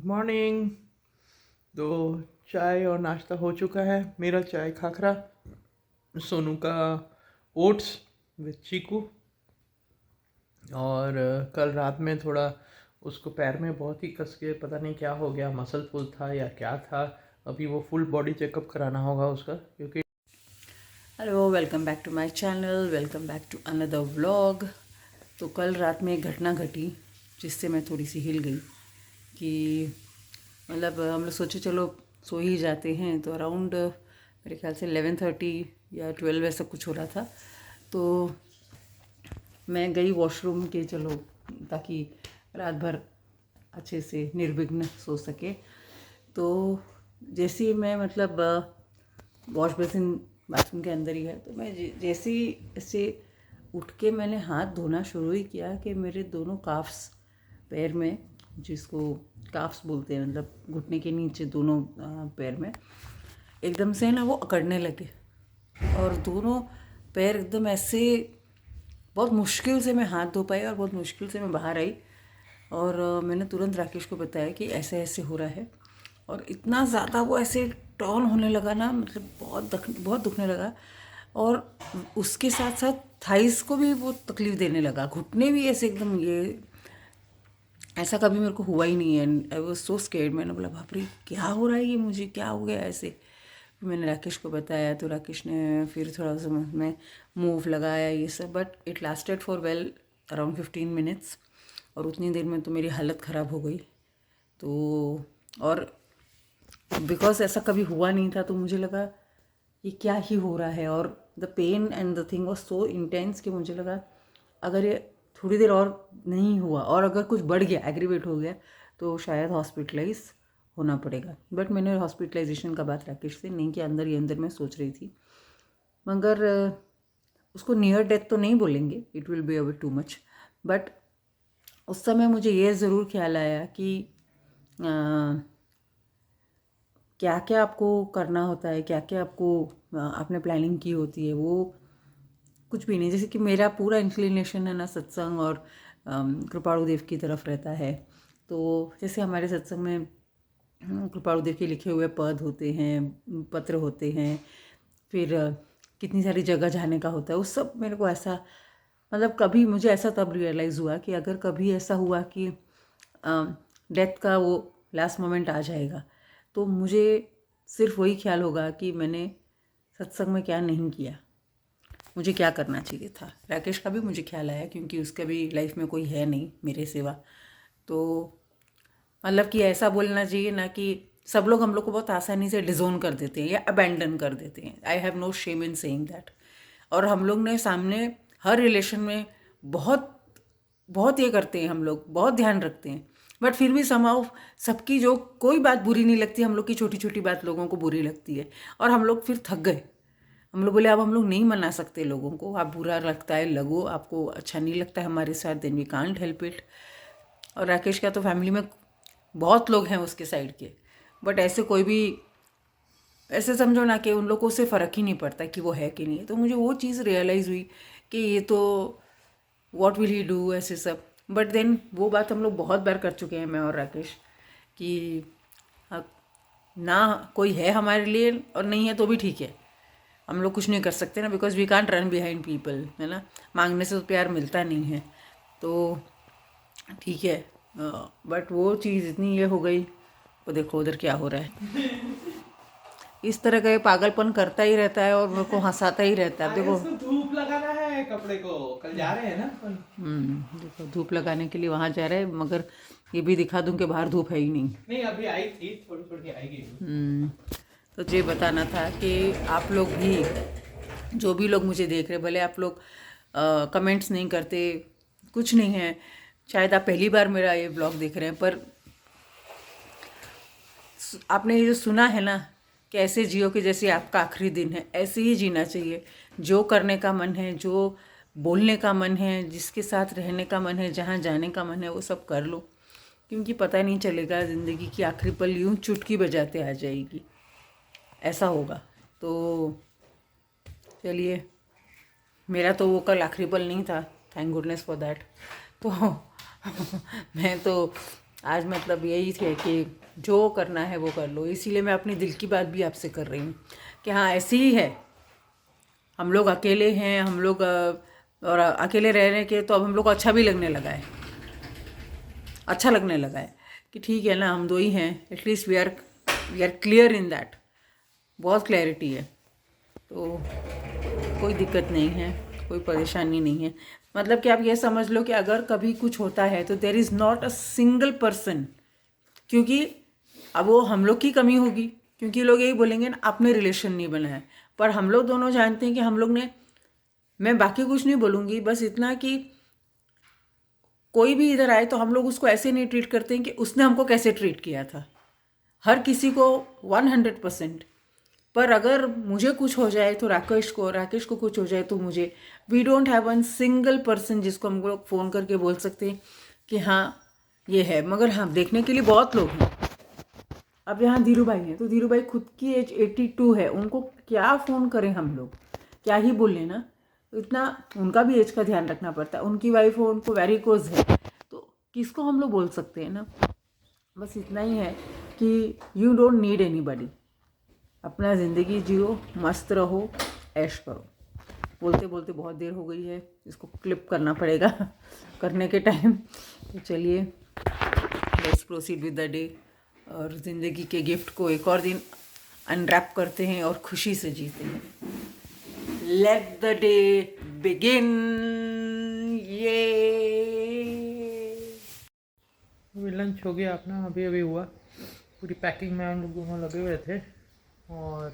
Morning. तो चाय और नाश्ता हो चुका है। मेरा चाय खाखरा, सोनू का ओट्स विथ चीकू। और कल रात में थोड़ा उसको पैर में बहुत ही कस के, पता नहीं क्या हो गया, मसल पुल था या क्या था। अभी वो फुल बॉडी चेकअप कराना होगा उसका, क्योंकि hello, welcome back to my channel, welcome back to another vlog. तो कल रात में एक घटना घटी जिससे मैं थोड़ी सी हिल गई कि मतलब हम लोग सोचे चलो सो ही जाते हैं। तो अराउंड मेरे ख्याल से 11:30 या 12 ऐसा कुछ हो रहा था। तो मैं गई वॉशरूम के, चलो ताकि रात भर अच्छे से निर्विघ्न सो सके। तो जैसे ही मैं मतलब वॉश बेसिन बाथरूम के अंदर ही है, तो मैं जैसे ही ऐसे उठ के मैंने हाथ धोना शुरू ही किया कि मेरे दोनों काफ्स, पैर में, जिसको काफ्स बोलते हैं, मतलब घुटने के नीचे दोनों पैर में एकदम से ना वो अकड़ने लगे। और दोनों पैर एकदम ऐसे, बहुत मुश्किल से मैं हाथ धो पाई और बहुत मुश्किल से मैं बाहर आई। और मैंने तुरंत राकेश को बताया कि ऐसे ऐसे हो रहा है। और इतना ज़्यादा वो ऐसे टॉन होने लगा ना, मतलब बहुत दुखने लगा। और उसके साथ साथ थाइस को भी वो तकलीफ़ देने लगा, घुटने भी ऐसे एकदम, ये ऐसा कभी मेरे को हुआ ही नहीं है। I was so scared. मैंने बोला बाप रे क्या हो रहा है, ये मुझे क्या हो गया ऐसे। फिर मैंने राकेश को बताया तो राकेश ने फिर थोड़ा सा में मूव लगाया ये सब, but it lasted for well around 15 minutes. और उतनी देर में तो मेरी हालत ख़राब हो गई। तो और बिकॉज ऐसा कभी हुआ नहीं था, तो मुझे लगा ये क्या ही हो रहा है। और the pain and the thing was so intense कि मुझे लगा अगर ये थोड़ी देर और नहीं हुआ और अगर कुछ बढ़ गया, एग्रीवेट हो गया, तो शायद हॉस्पिटलाइज होना पड़ेगा। बट मैंने हॉस्पिटलाइजेशन का बात राकेश से नहीं किया, अंदर ही अंदर मैं सोच रही थी। मगर उसको नियर डेथ तो नहीं बोलेंगे, it will be a bit too much. But उस समय मुझे ये ज़रूर ख्याल आया कि क्या क्या आपको करना होता है, क्या क्या आपको आपने प्लानिंग की होती है, वो कुछ भी नहीं। जैसे कि मेरा पूरा इंक्लिनेशन है ना सत्संग और कृपाणु देव की तरफ रहता है। तो जैसे हमारे सत्संग में कृपाणु देव के लिखे हुए पद होते हैं, पत्र होते हैं, फिर कितनी सारी जगह जाने का होता है, उस सब मेरे को ऐसा, मतलब कभी मुझे ऐसा तब रियलाइज़ हुआ कि अगर कभी ऐसा हुआ कि डेथ का वो लास्ट मोमेंट आ जाएगा, तो मुझे सिर्फ वही ख्याल होगा कि मैंने सत्संग में क्या नहीं किया, मुझे क्या करना चाहिए था। राकेश का भी मुझे ख्याल आया क्योंकि उसका भी लाइफ में कोई है नहीं मेरे सिवा। तो मतलब कि ऐसा बोलना चाहिए ना कि सब लोग हम लोग को बहुत आसानी से डिजोन कर देते हैं या अबैंडन कर देते हैं। I have no shame in saying that. और हम लोग ने सामने हर रिलेशन में बहुत बहुत ये करते हैं, हम लोग बहुत ध्यान रखते हैं। बट फिर भी समाव सबकी जो कोई बात बुरी नहीं लगती, हम लोग की छोटी छोटी बात लोगों को बुरी लगती है। और हम लोग फिर थक गए। हम लोग बोले अब हम लोग नहीं मना सकते लोगों को, आप बुरा लगता है लगो, आपको अच्छा नहीं लगता है हमारे साथ, then we can't help it. और राकेश का तो फैमिली में बहुत लोग हैं उसके साइड के, बट ऐसे कोई भी, ऐसे समझो ना कि उन लोगों से फ़र्क ही नहीं पड़ता कि वो है कि नहीं है। तो मुझे वो चीज़ रियलाइज़ हुई कि ये तो व्हाट विल ही डू, ऐसे सब। बट देन वो बात हम लोग बहुत बार कर चुके हैं, मैं और राकेश, कि ना कोई है हमारे लिए और नहीं है तो भी ठीक है, हम लोग कुछ नहीं कर सकते ना, because we can't run behind people, है ना। मांगने से तो प्यार मिलता नहीं है, तो ठीक है। बट वो चीज़ इतनी ये हो गई, वो देखो उधर क्या हो रहा है। इस तरह का ये पागलपन करता ही रहता है और मेरे को हंसाता ही रहता है। अब देखो धूप लगाना है कपड़े को, कल जा रहे हैं ना अपन। देखो धूप लगाने के लिए वहाँ जा रहे हैं, मगर ये भी दिखा दूं कि बाहर धूप है ही नहीं। नहीं, अभी आई थी, थोड़ी थोड़ी आएगी। तो ये बताना था कि आप लोग भी, जो भी लोग मुझे देख रहे, भले आप लोग कमेंट्स नहीं करते, कुछ नहीं है, शायद आप पहली बार मेरा ये ब्लॉग देख रहे हैं, पर आपने ये जो सुना है ना कि ऐसे जियो कि जैसे आपका आखिरी दिन है, ऐसे ही जीना चाहिए। जो करने का मन है, जो बोलने का मन है, जिसके साथ रहने का मन है, जहाँ जाने का मन है, वो सब कर लो, क्योंकि पता नहीं चलेगा ज़िंदगी की आखिरी पल यूँ चुटकी बजाते आ जाएगी, ऐसा होगा। तो चलिए, मेरा तो वो कल आखिरी पल नहीं था, थैंक गुडनेस फॉर दैट। तो मैं तो आज मतलब यही थे कि जो करना है वो कर लो। इसीलिए मैं अपनी दिल की बात भी आपसे कर रही हूँ कि हाँ ऐसी ही है। हम लोग अकेले हैं, हम लोग और अकेले रहने के तो अब हम लोग को अच्छा भी लगने लगा है, अच्छा लगने लगा है कि ठीक है ना, हम दो ही हैं, at least we are clear in that. बहुत क्लैरिटी है, तो कोई दिक्कत नहीं है, कोई परेशानी नहीं है। मतलब कि आप ये समझ लो कि अगर कभी कुछ होता है तो there is not a single person, क्योंकि अब वो हम लोग की कमी होगी, क्योंकि लोग यही बोलेंगे ना आपने रिलेशन नहीं बनाया। पर हम लोग दोनों जानते हैं कि हम लोग ने, मैं बाकी कुछ नहीं बोलूँगी, बस इतना कि कोई भी इधर आए तो हम लोग उसको ऐसे नहीं ट्रीट करते हैं कि उसने हमको कैसे ट्रीट किया था। हर किसी को 100%। पर अगर मुझे कुछ हो जाए तो राकेश को कुछ हो जाए तो मुझे, we don't have one single person जिसको हम लोग फ़ोन करके बोल सकते हैं कि हाँ ये है। मगर हाँ, देखने के लिए बहुत लोग हैं। अब यहाँ धीरू भाई हैं, तो धीरू भाई खुद की एज 82 है, उनको क्या फ़ोन करें हम लोग, क्या ही बोलें ना। तो इतना उनका भी एज का ध्यान रखना पड़ता है। उनकी वाइफ हो, उनको वेरिकोज है, तो किसको हम लोग बोल सकते हैं ना। बस इतना ही है कि यू डोंट नीड एनीबॉडी, अपना ज़िंदगी जियो, मस्त रहो, ऐश करो। बोलते बोलते बहुत देर हो गई है, इसको क्लिप करना पड़ेगा करने के टाइम। तो चलिए, let's proceed with the day, और ज़िंदगी के गिफ्ट को एक और दिन अनरैप करते हैं और खुशी से जीते हैं। Let the day begin. ये अभी लंच हो गया अपना, अभी अभी हुआ। पूरी पैकिंग में हम लोग दोनों लगे हुए थे, और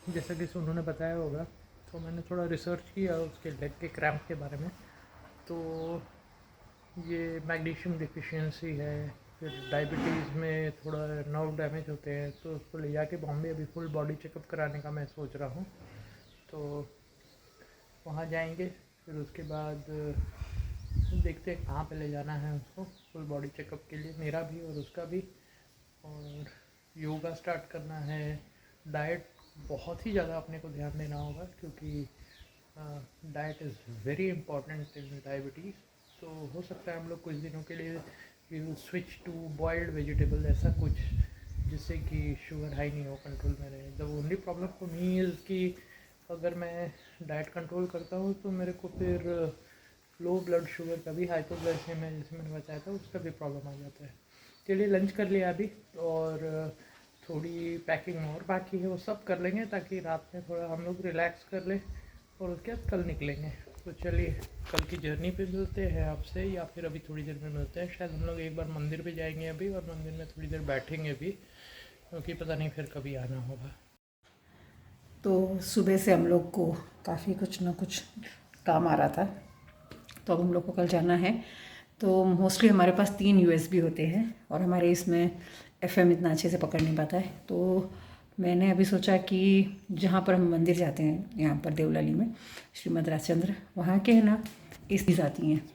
जैसा कि उन्होंने बताया होगा, तो मैंने थोड़ा रिसर्च किया उसके लेग के क्रैम्प के बारे में। तो ये मैग्नीशियम डिफिशियंसी है, फिर डायबिटीज़ में थोड़ा नर्व डैमेज होते हैं, तो उसको ले जाके बॉम्बे अभी फुल बॉडी चेकअप कराने का मैं सोच रहा हूँ। तो वहाँ जाएंगे, फिर उसके बाद देखते हैं कहाँ पे ले जाना है उसको फुल बॉडी चेकअप के लिए, मेरा भी और उसका भी। और योगा स्टार्ट करना है। डाइट बहुत ही ज़्यादा अपने को ध्यान देना होगा, क्योंकि diet is very important in diabetes. तो हो सकता है हम लोग कुछ दिनों के लिए we will switch to boiled vegetable, ऐसा कुछ जिससे कि शुगर हाई नहीं हो, कंट्रोल में रहे। The only problem for me is कि अगर मैं डाइट कंट्रोल करता हूँ तो मेरे को फिर लो ब्लड शुगर का भी, हाइपोग्लाइसेमिया जैसे मैंने बताया था, उसका भी प्रॉब्लम आ जाता है। चलिए, लंच कर लिया अभी, और थोड़ी पैकिंग और बाकी है, वो सब कर लेंगे ताकि रात में थोड़ा हम लोग रिलैक्स कर लें, और उसके बाद कल निकलेंगे। तो चलिए, कल की जर्नी पे मिलते हैं आपसे, या फिर अभी थोड़ी देर में मिलते हैं। शायद हम लोग एक बार मंदिर पे जाएंगे अभी, और मंदिर में थोड़ी देर बैठेंगे भी, क्योंकि पता नहीं फिर कभी आना होगा। तो सुबह से हम लोग को काफ़ी कुछ ना कुछ काम आ रहा था, तो अब हम लोग को कल जाना है। तो मोस्टली हमारे पास 3 यूएसबी होते हैं, और हमारे इसमें एफएम इतना अच्छे से पकड़ नहीं पाता है। तो मैंने अभी सोचा कि जहाँ पर हम मंदिर जाते हैं, यहाँ पर देवलाली में श्रीमद राजचंद्र, वहाँ के है ना इस चीज़ आती हैं।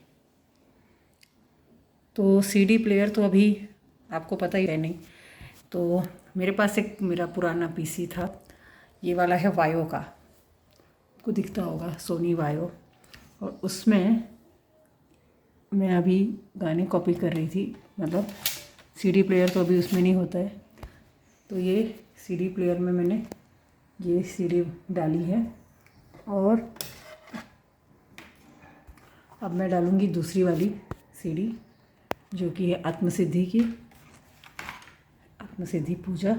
तो सीडी प्लेयर तो अभी आपको पता ही है नहीं। तो मेरे पास एक मेरा पुराना पीसी था, ये वाला है वायो का, आपको दिखता होगा, सोनी वायो। और उसमें मैं अभी गाने कॉपी कर रही थी, मतलब सीडी प्लेयर तो अभी उसमें नहीं होता है। तो ये सीडी प्लेयर में मैंने ये सीडी डाली है, और अब मैं डालूँगी दूसरी वाली सीडी, जो कि है आत्मसिद्धि की, आत्मसिद्धि पूजा।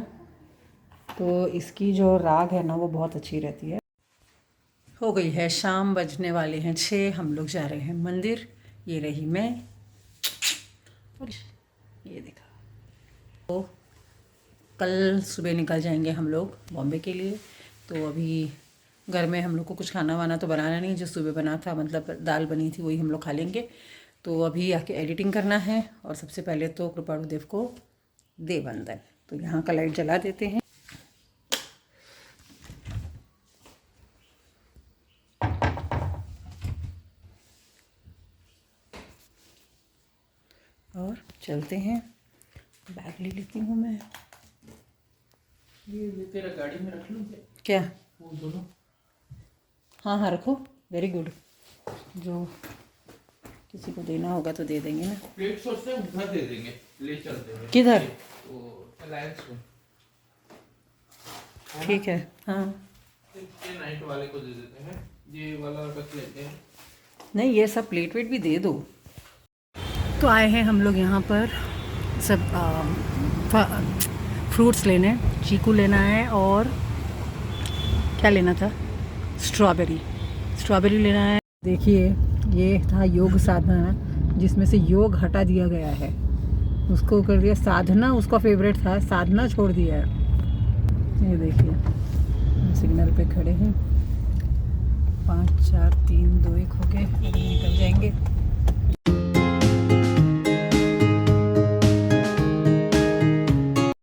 तो इसकी जो राग है ना, वो बहुत अच्छी रहती है। हो गई है शाम, बजने वाले हैं 6, हम लोग जा रहे हैं मंदिर। ये रही मैं, और ये देखा। तो कल सुबह निकल जाएंगे हम लोग बॉम्बे के लिए। तो अभी घर में हम लोग को कुछ खाना वाना तो बनाना नहीं, जो सुबह बना था, मतलब दाल बनी थी, वही हम लोग खा लेंगे। तो अभी आके एडिटिंग करना है, और सबसे पहले तो कृपाणु देव को दे वंदन। तो यहाँ का लाइट जला देते हैं, और चलते हैं। बैग ले लेती हूँ मैं। ये तेरा गाड़ी में रख लूँ क्या? वो दोनों? हाँ हाँ, रखो, वेरी गुड। जो किसी को देना होगा तो दे देंगे ना। प्लेट सोचते हैं उधर दे देंगे, ले चलते हैं। किधर? वो अलायंस में। ठीक है, हाँ। ये नाइट वाले को दे देते हैं, ये वाला रख लेते हैं। नहीं, ये सब प्लेट वेट भी दे दो। तो आए हैं हम लोग यहाँ पर सब फ्रूट्स लेने। चीकू लेना है और क्या लेना था, स्ट्रॉबेरी लेना है। देखिए ये था योग साधना, जिसमें से योग हटा दिया गया है, उसको कर दिया साधना। उसका फेवरेट था, साधना छोड़ दिया है। ये देखिए हम सिग्नल पे खड़े हैं, 5 4 3 2 1 हो गए, अभी निकल जाएंगे।